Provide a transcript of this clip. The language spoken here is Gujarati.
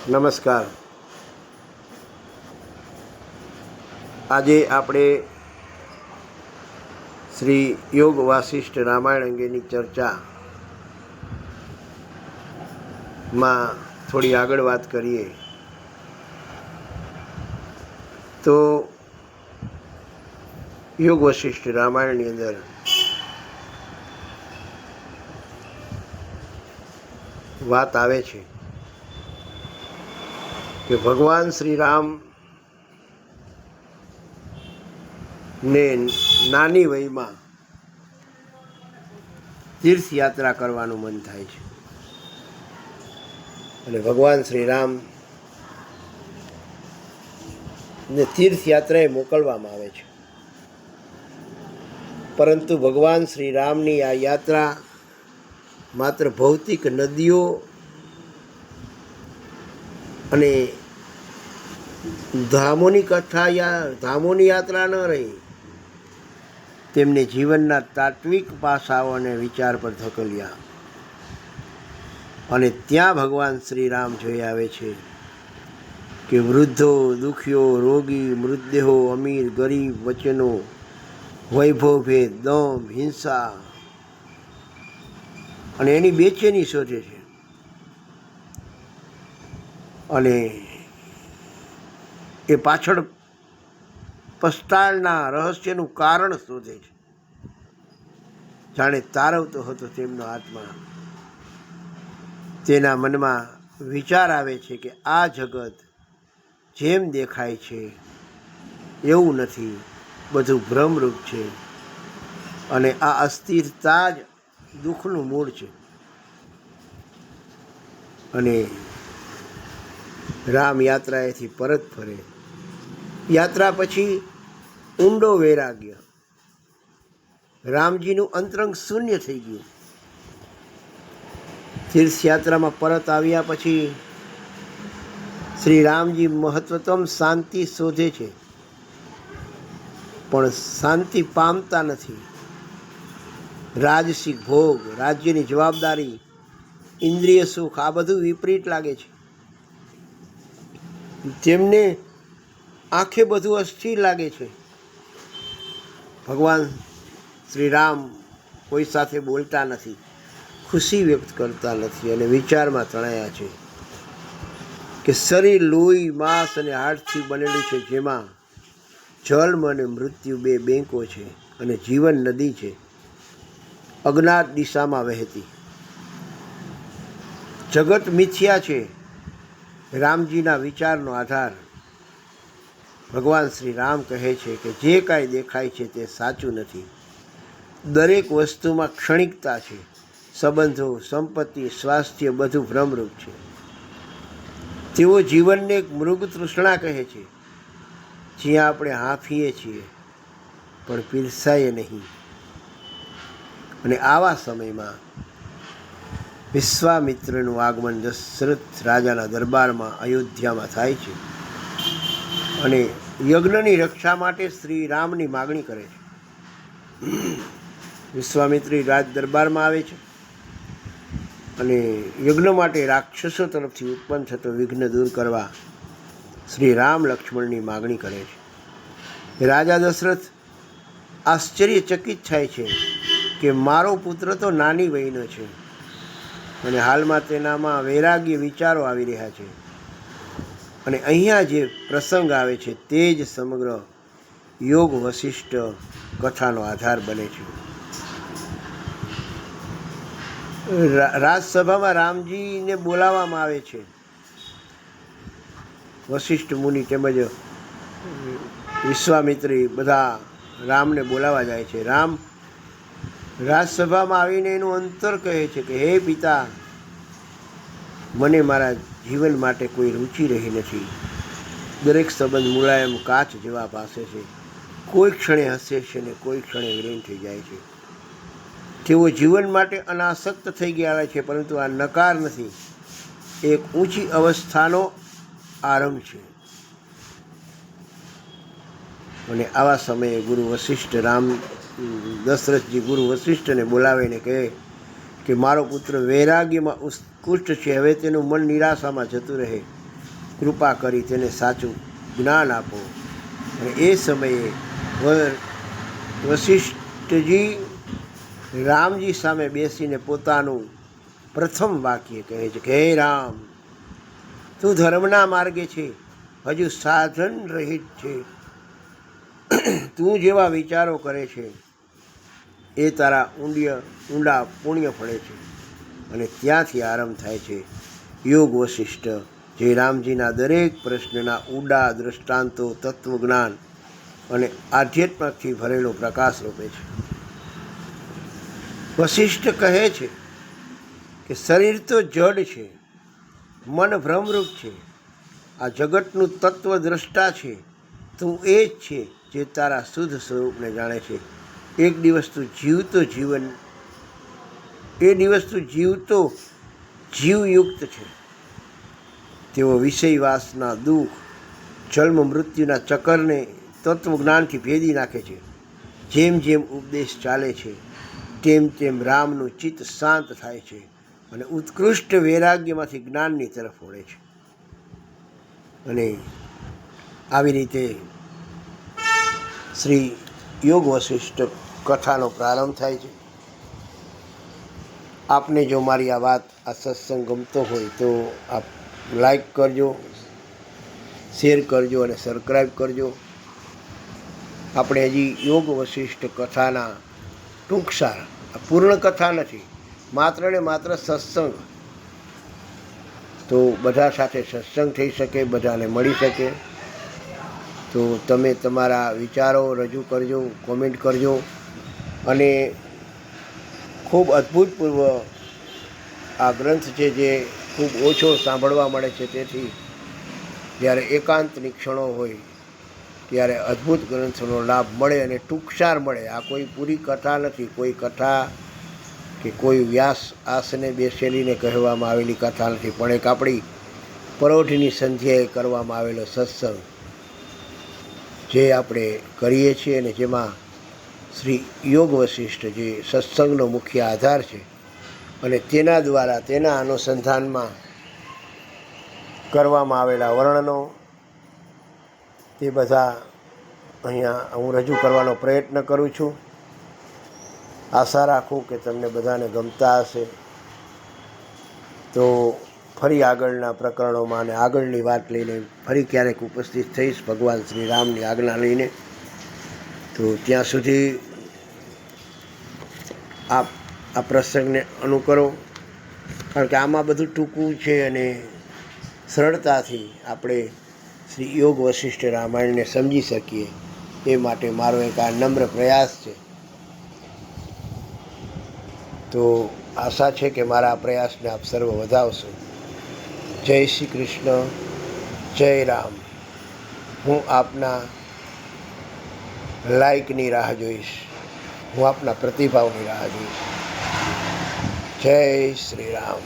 નમસ્કાર. આજે આપણે શ્રી યોગ વાસિષ્ઠ રામાયણ અંગેની ચર્ચામાં થોડી આગળ વાત કરીએ તો યોગ વશિષ્ઠ રામાયણની અંદર વાત આવે છે કે ભગવાન શ્રી રામ ને નાની વયમાં તીર્થયાત્રા કરવાનું મન થાય છે અને ભગવાન શ્રી રામ ને તીર્થયાત્રાએ મોકલવામાં આવે છે. પરંતુ ભગવાન શ્રી રામની આ યાત્રા માત્ર ભૌતિક નદીઓ અને ધામોની ધામોની યાત્રા ન રહી, તેમને જીવનના તાત્વિક પાસાઓ અને વિચાર પર ધકેલ્યા. અને ત્યાં ભગવાન શ્રી રામ જોઈ આવે છે કે વૃદ્ધો, દુઃખીઓ, રોગી, મૃતદેહો, અમીર, ગરીબ વચ્ચેનો વૈભવ ભેદ, દમ, હિંસા અને એની બેચેની શોધે છે અને એ પાછળ પસ્તાળના રહસ્યનું કારણ શોધે છે. જાણે તારવતો હતો તેમનો આત્મા. તેના મનમાં વિચાર આવે છે કે આ જગત જેમ દેખાય છે એવું નથી, બધું ભ્રમરૂપ છે અને આ અસ્થિરતા જ દુઃખનું મૂળ છે. અને રામ યાત્રાએથી પરત ફરે. યાત્રા પછી ઊંડો વૈરાગ્ય. રામજીનું અંતરંગ શૂન્ય થઈ ગયું. તીર્થયાત્રામાં પરત આવ્યા પછી શ્રી રામજી મહત્વતમ શાંતિ શોધે છે, પણ શાંતિ પામતા નથી. રાજસિક ભોગ, રાજ્યની જવાબદારી, ઇન્દ્રિય સુખ આ બધું વિપરીત લાગે છે. તેમને આંખે બધું અસ્થિર લાગે છે. ભગવાન શ્રી રામ કોઈ સાથે બોલતા નથી, ખુશી વ્યક્ત કરતા નથી અને વિચારમાં તણાયા છે કે શરીર લોહી, માંસ અને હાડથી બનેલું છે, જેમાં જન્મ અને મૃત્યુ બે બેંકો છે અને જીવન નદી છે, અજ્ઞાત દિશામાં વહેતી. જગત મિથ્યા છે, રામજીના વિચારનો આધાર. ભગવાન શ્રી રામ કહે છે કે જે કાંઈ દેખાય છે તે સાચું નથી. દરેક વસ્તુમાં ક્ષણિકતા છે. સંબંધો, સંપત્તિ, સ્વાસ્થ્ય બધું ભ્રમરૂપ છે. તેઓ જીવનને એક મૃગ તૃષ્ણા કહે છે, જ્યાં આપણે હાંફીએ છીએ પણ પીરસાઈએ નહીં. અને આવા સમયમાં વિશ્વામિત્રનું આગમન દશરથ રાજાના દરબારમાં અયોધ્યામાં થાય છે અને યજ્ઞની રક્ષા માટે શ્રી રામની માગણી કરે છે. વિશ્વામિત્રી રાજ દરબારમાં આવે છે અને યજ્ઞ માટે રાક્ષસો તરફથી ઉત્પન્ન થતો વિઘ્ન દૂર કરવા શ્રી રામ લક્ષ્મણની માગણી કરે છે. રાજા દશરથ આશ્ચર્યચકિત થાય છે કે મારો પુત્ર તો નાની વયનો છે અને હાલમાં તેનામાં વૈરાગ્ય વિચારો આવી રહ્યા છે. અને અહીંયા જે પ્રસંગ આવે છે તે જ સમગ્ર યોગ વશિષ્ઠ કથાનો આધાર બને છે. રાજસભામાં રામજીને બોલાવવામાં આવે છે. વશિષ્ઠ મુનિ તેમજ વિશ્વામિત્રી બધા રામને બોલાવવા જાય છે. રામ રાજસભામાં આવીને એનું અંતર કહે છે કે હે પિતા, મને મારા જીવન માટે કોઈ રુચિ રહી નથી. દરેક સંબંધ મુલાયમ કાચ જેવા પાસે છે. કોઈ ક્ષણે હસે છે ને કોઈ ક્ષણે વિલીન થઈ જાય છે. તેઓ જીવન માટે અનાસક્ત થઈ ગયા છે, પરંતુ આ નકાર નથી, એક ઊંચી અવસ્થાનો આરંભ છે. અને આવા સમયે ગુરુ વશિષ્ઠ દશરથજી ગુરુ વશિષ્ઠને બોલાવીને કહે કે મારો પુત્ર વૈરાગ્યમાં ઉત્કૃષ્ટ છે, હવે તેનું મન નિરાશામાં જતું રહે કૃપા કરી તેને સાચું જ્ઞાન આપો. અને એ સમયે વશિષ્ઠજી રામજી સામે બેસીને પોતાનું પ્રથમ વાક્ય કહે છે કે હે રામ, તું ધર્મના માર્ગે છે, હજુ સાધન રહિત છે. તું જેવા વિચારો કરે છે એ તારા ઊંડા પુણ્ય ફળે છે. અને ત્યાંથી આરંભ થાય છે યોગ વશિષ્ઠ, જે રામજીના દરેક પ્રશ્નના ઊંડા દૃષ્ટાંતો, તત્વજ્ઞાન અને આધ્યાત્મથી ભરેલો પ્રકાશ રૂપે છે. વશિષ્ઠ કહે છે કે શરીર તો જડ છે, મન ભ્રમરૂપ છે, આ જગતનું તત્વ દ્રષ્ટા છે. તું એ જ છે જે તારા શુદ્ધ સ્વરૂપને જાણે છે. એક દિવસ તું જીવતો જીવયુક્ત છે. તેઓ વિષયવાસના દુઃખ, જન્મ મૃત્યુના ચક્કરને તત્વજ્ઞાનથી ભેદી નાખે છે. જેમ જેમ ઉપદેશ ચાલે છે તેમ તેમ રામનું ચિત્ત શાંત થાય છે અને ઉત્કૃષ્ટ વૈરાગ્યમાંથી જ્ઞાનની તરફ વળે છે. અને આવી રીતે શ્રી યોગ વશિષ્ઠ કથાનો પ્રારંભ થાય છે. આપને જો મારી આ વાત, આ સત્સંગ ગમતો હોય તો આપ લાઈક કરજો, શેર કરજો અને સબસ્ક્રાઈબ કરજો. આપણે હજી યોગ વશિષ્ઠ કથાના ટૂંકસાર, પૂર્ણ કથા નથી, માત્ર ને માત્ર સત્સંગ. તો બધા સાથે સત્સંગ થઈ શકે, બધાને મળી શકે. તો તમે તમારા વિચારો રજૂ કરજો, કોમેન્ટ કરજો. અને ખૂબ અદ્ભુતપૂર્વ આ ગ્રંથ છે જે ખૂબ ઓછો સાંભળવા મળે છે. તેથી જ્યારે એકાંતની ક્ષણો હોય ત્યારે અદ્ભુત ગ્રંથનો લાભ મળે અને ટૂંકસાર મળે. આ કોઈ પૂરી કથા નથી, કોઈ કથા કે કોઈ વ્યાસ આસને બેસેલીને કહેવામાં આવેલી કથા નથી, પણ એક આપણી પરોઢની સંધ્યાએ કરવામાં આવેલો સત્સંગ જે આપણે કરીએ છીએ અને જેમાં શ્રી યોગ વશિષ્ઠ જે સત્સંગનો મુખ્ય આધાર છે અને તેના દ્વારા, તેના અનુસંધાનમાં કરવામાં આવેલા વર્ણનો, તે બધા અહીંયા હું રજૂ કરવાનો પ્રયત્ન કરું છું. આશા રાખું કે તમને બધાને ગમતા હશે. તો ફરી આગળના પ્રકરણોમાં અને આગળની વાત લઈને ફરી ક્યારેક ઉપસ્થિત થઈશ ભગવાન શ્રી રામની આજ્ઞા લઈને. તો ત્યાં સુધી આપ આ પ્રસંગને અનુકરો, કારણ કે આમાં બધું ટૂંકું છે અને સરળતાથી આપણે શ્રી યોગ વશિષ્ઠ રામાયણને સમજી શકીએ એ માટે મારો એક આ નમ્ર પ્રયાસ છે. તો આશા છે કે મારા આ પ્રયાસને આપ સર્વ વધાવશો. જય શ્રી કૃષ્ણ, જય રામ. હું આપના લાઈકની રાહ જોઈશ, હું આપના પ્રતિભાવની રાહ જોઈશ. જય શ્રી રામ.